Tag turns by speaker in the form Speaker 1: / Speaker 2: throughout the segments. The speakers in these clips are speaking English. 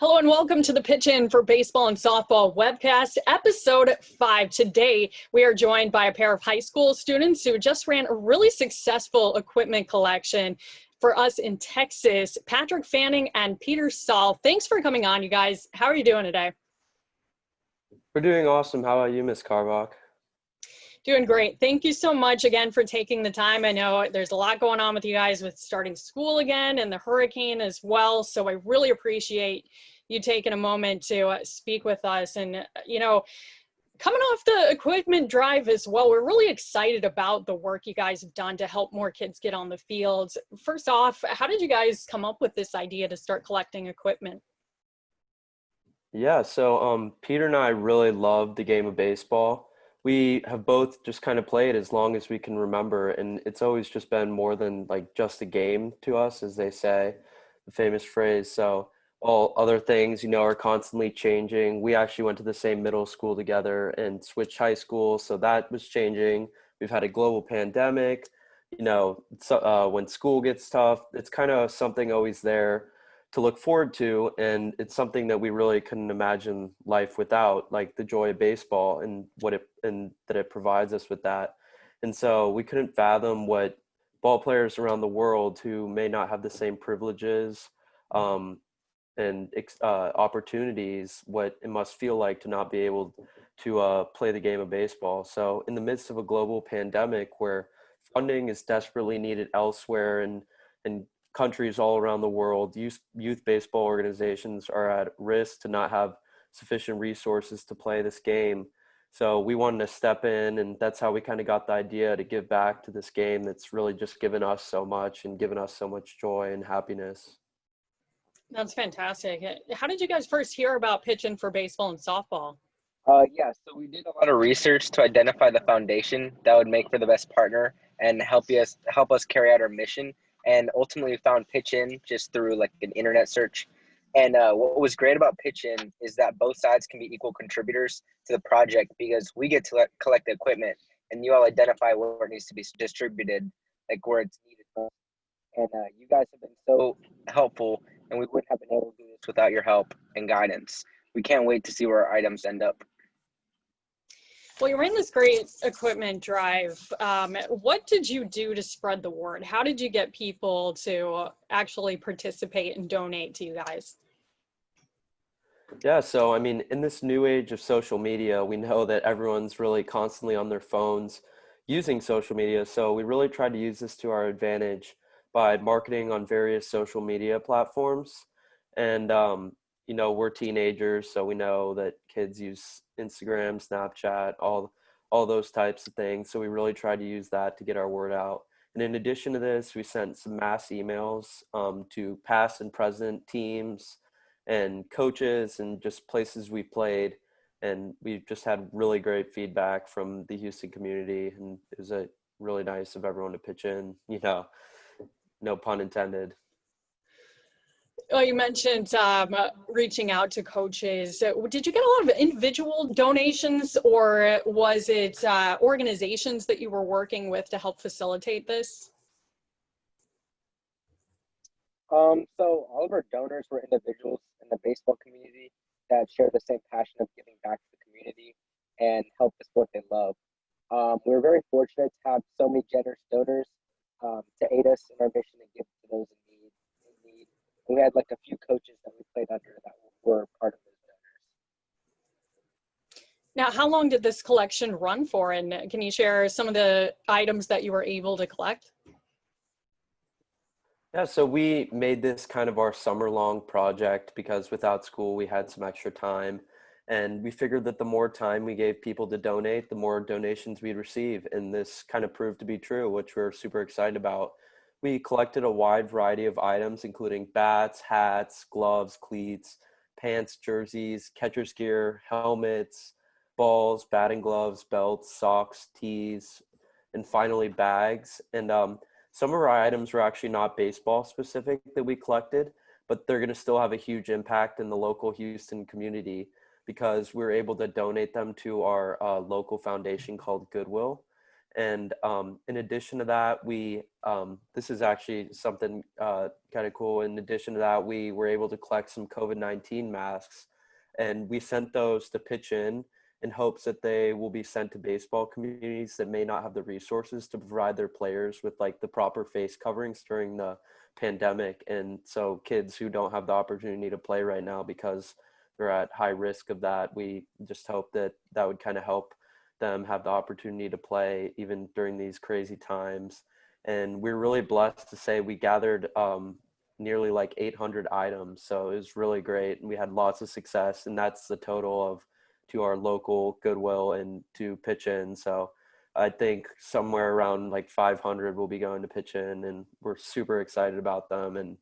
Speaker 1: Hello and welcome to the Pitch In for Baseball and Softball Webcast, episode 5. Today, we are joined by a pair of high school students who just ran a really successful equipment collection for us in Texas, Patrick Fanning and Peter Saul. Thanks for coming on, you guys. How are you doing today?
Speaker 2: We're doing awesome. How about you, Miss Carvach?
Speaker 1: Doing great. Thank you so much again for taking the time. I know there's a lot going on with you guys with starting school again and the hurricane as well. So I really appreciate you taking a moment to speak with us. And, coming off the equipment drive as well, we're really excited about the work you guys have done to help more kids get on the field. First off, how did you guys come up with this idea to start collecting equipment?
Speaker 2: Yeah, so Peter and I really love the game of baseball. We have both just kind of played as long as we can remember, and it's always just been more than like just a game to us, as they say, the famous phrase. So all other things, are constantly changing. We actually went to the same middle school together and switched high school, so that was changing. We've had a global pandemic. When school gets tough, it's kind of something always there to look forward to, and it's something that we really couldn't imagine life without, like the joy of baseball and that it provides us with that. And so we couldn't fathom what ball players around the world who may not have the same privileges and opportunities, what it must feel like to not be able to play the game of baseball. So in the midst of a global pandemic where funding is desperately needed elsewhere, and countries all around the world, youth baseball organizations are at risk to not have sufficient resources to play this game. So we wanted to step in, and that's how we kind of got the idea to give back to this game that's really just given us so much and given us so much joy and happiness.
Speaker 1: That's fantastic. How did you guys first hear about Pitch In for Baseball and Softball?
Speaker 3: So we did a lot of research to identify the foundation that would make for the best partner and help us carry out our mission. And ultimately, we found Pitch In just through like an internet search. And what was great about Pitch In is that both sides can be equal contributors to the project because we get to collect the equipment, and you all identify where it needs to be distributed, like where it's needed. And you guys have been so helpful, and we wouldn't have been able to do this without your help and guidance. We can't wait to see where our items end up.
Speaker 1: Well, you ran this great equipment drive. What did you do to spread the word? How did you get people to actually participate and donate to you guys?
Speaker 2: Yeah, so in this new age of social media, we know that everyone's really constantly on their phones using social media. So we really tried to use this to our advantage by marketing on various social media platforms. And we're teenagers, so we know that kids use Instagram, Snapchat, all those types of things. So we really tried to use that to get our word out. And in addition to this, we sent some mass emails to past and present teams and coaches and just places we played. And we just had really great feedback from the Houston community. And it was really nice of everyone to pitch in, no pun intended.
Speaker 1: Well, you mentioned reaching out to coaches. Did you get a lot of individual donations, or was it organizations that you were working with to help facilitate this?
Speaker 3: So all of our donors were individuals in the baseball community that share the same passion of giving back to the community and help the sport they love. We're very fortunate to have so many generous donors to aid us in our mission and give to those in need. And we had like a few coaches that we played under that were part of those donors.
Speaker 1: Now, how long did this collection run for? And can you share some of the items that you were able to collect?
Speaker 2: Yeah, so we made this kind of our summer-long project because without school, we had some extra time. And we figured that the more time we gave people to donate, the more donations we'd receive. And this kind of proved to be true, which we're super excited about. We collected a wide variety of items, including bats, hats, gloves, cleats, pants, jerseys, catcher's gear, helmets, balls, batting gloves, belts, socks, tees, and finally bags. And some of our items were actually not baseball specific that we collected, but they're going to still have a huge impact in the local Houston community because we were able to donate them to our local foundation called Goodwill. And in addition to that, this is actually something kind of cool. In addition to that, we were able to collect some COVID-19 masks, and we sent those to Pitch in hopes that they will be sent to baseball communities that may not have the resources to provide their players with like the proper face coverings during the pandemic. And so kids who don't have the opportunity to play right now because they're at high risk of that, we just hope that that would kind of help them have the opportunity to play even during these crazy times. And we're really blessed to say we gathered nearly like 800 items. So it was really great. And we had lots of success. And that's the total of to our local Goodwill and to Pitch In. So I think somewhere around like 500 will be going to Pitch In, and we're super excited about them. And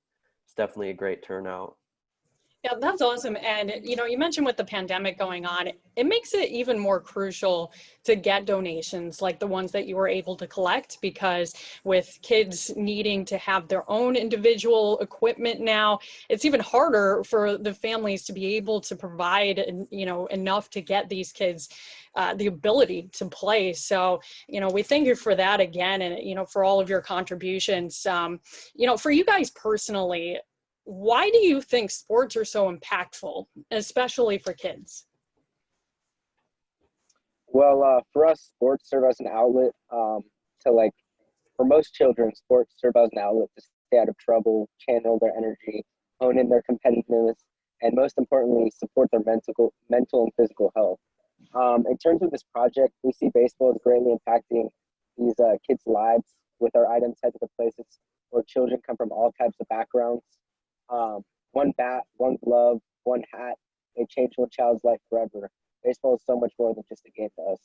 Speaker 2: it's definitely a great turnout.
Speaker 1: Yeah, that's awesome. And, you know, you mentioned with the pandemic going on, it makes it even more crucial to get donations like the ones that you were able to collect, because with kids needing to have their own individual equipment now, it's even harder for the families to be able to provide, you know, enough to get these kids the ability to play. So, you know, we thank you for that again, and, you know, for all of your contributions. You know, for you guys personally, why do you think sports are so impactful, especially for kids?
Speaker 3: Well, for us, sports serve as an outlet to like, for most children, sports serve as an outlet to stay out of trouble, channel their energy, hone in their competitiveness, and most importantly, support their mental and physical health. In terms of this project, we see baseball as greatly impacting these kids' lives with our items headed to places where children come from all types of backgrounds. One bat, one glove, one hat may change one child's life forever. Baseball is so much more than just a game to us.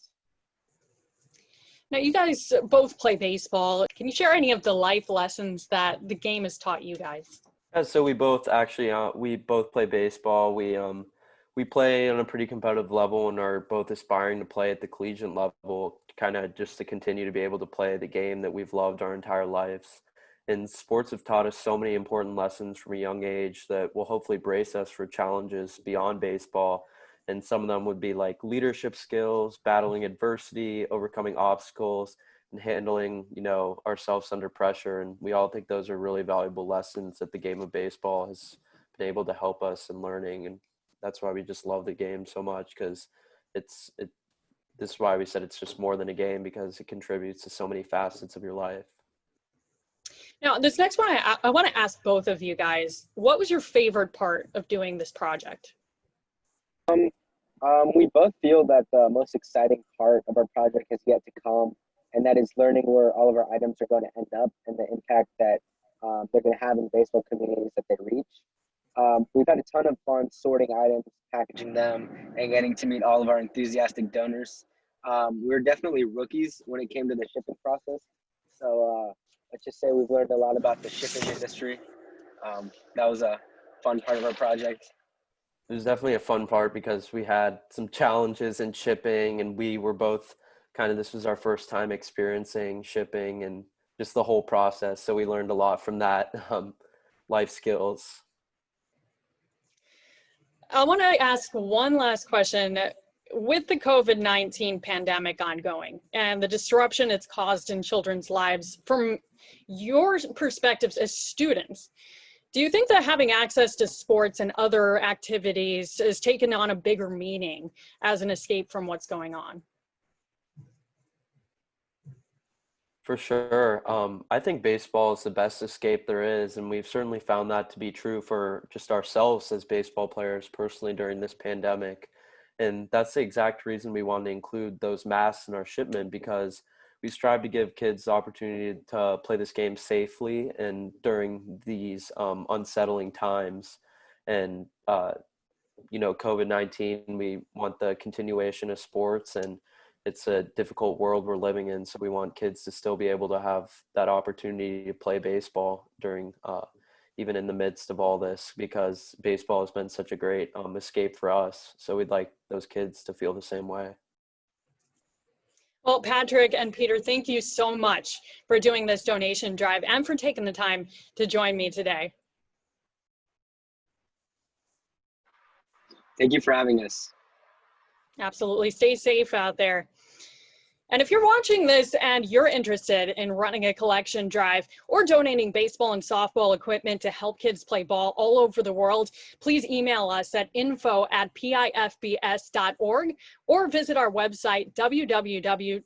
Speaker 1: Now, you guys both play baseball. Can you share any of the life lessons that the game has taught you guys?
Speaker 2: Yeah, so we both actually we both play baseball. We play on a pretty competitive level and are both aspiring to play at the collegiate level, kind of just to continue to be able to play the game that we've loved our entire lives. And sports have taught us so many important lessons from a young age that will hopefully brace us for challenges beyond baseball. And some of them would be like leadership skills, battling adversity, overcoming obstacles, and handling, you know, ourselves under pressure. And we all think those are really valuable lessons that the game of baseball has been able to help us in learning. And that's why we just love the game so much, because this is why we said it's just more than a game, because it contributes to so many facets of your life.
Speaker 1: Now, this next one, I want to ask both of you guys, what was your favorite part of doing this project?
Speaker 3: We both feel that the most exciting part of our project has yet to come, and that is learning where all of our items are going to end up and the impact that they're going to have in baseball communities that they reach. We've had a ton of fun sorting items, packaging them, and getting to meet all of our enthusiastic donors. We're definitely rookies when it came to the shipping process. So let's just say we've learned a lot about the shipping industry. That was a fun part of our project.
Speaker 2: It was definitely a fun part because we had some challenges in shipping, and we were both this was our first time experiencing shipping and just the whole process. So we learned a lot from that, life skills.
Speaker 1: I want to ask one last question. With the COVID-19 pandemic ongoing and the disruption it's caused in children's lives, from your perspectives as students, do you think that having access to sports and other activities has taken on a bigger meaning as an escape from what's going on?
Speaker 2: For sure. I think baseball is the best escape there is, and we've certainly found that to be true for just ourselves as baseball players personally during this pandemic. And that's the exact reason we wanted to include those masks in our shipment, because we strive to give kids the opportunity to play this game safely and during these unsettling times. And, COVID-19, we want the continuation of sports, and it's a difficult world we're living in. So we want kids to still be able to have that opportunity to play baseball during, even in the midst of all this, because baseball has been such a great escape for us. So we'd like those kids to feel the same way.
Speaker 1: Well, Patrick and Peter, thank you so much for doing this donation drive and for taking the time to join me today.
Speaker 3: Thank you for having us.
Speaker 1: Absolutely. Stay safe out there. And if you're watching this and you're interested in running a collection drive or donating baseball and softball equipment to help kids play ball all over the world, please email us at info@pifbs.org or visit our website, www.pifbs.org.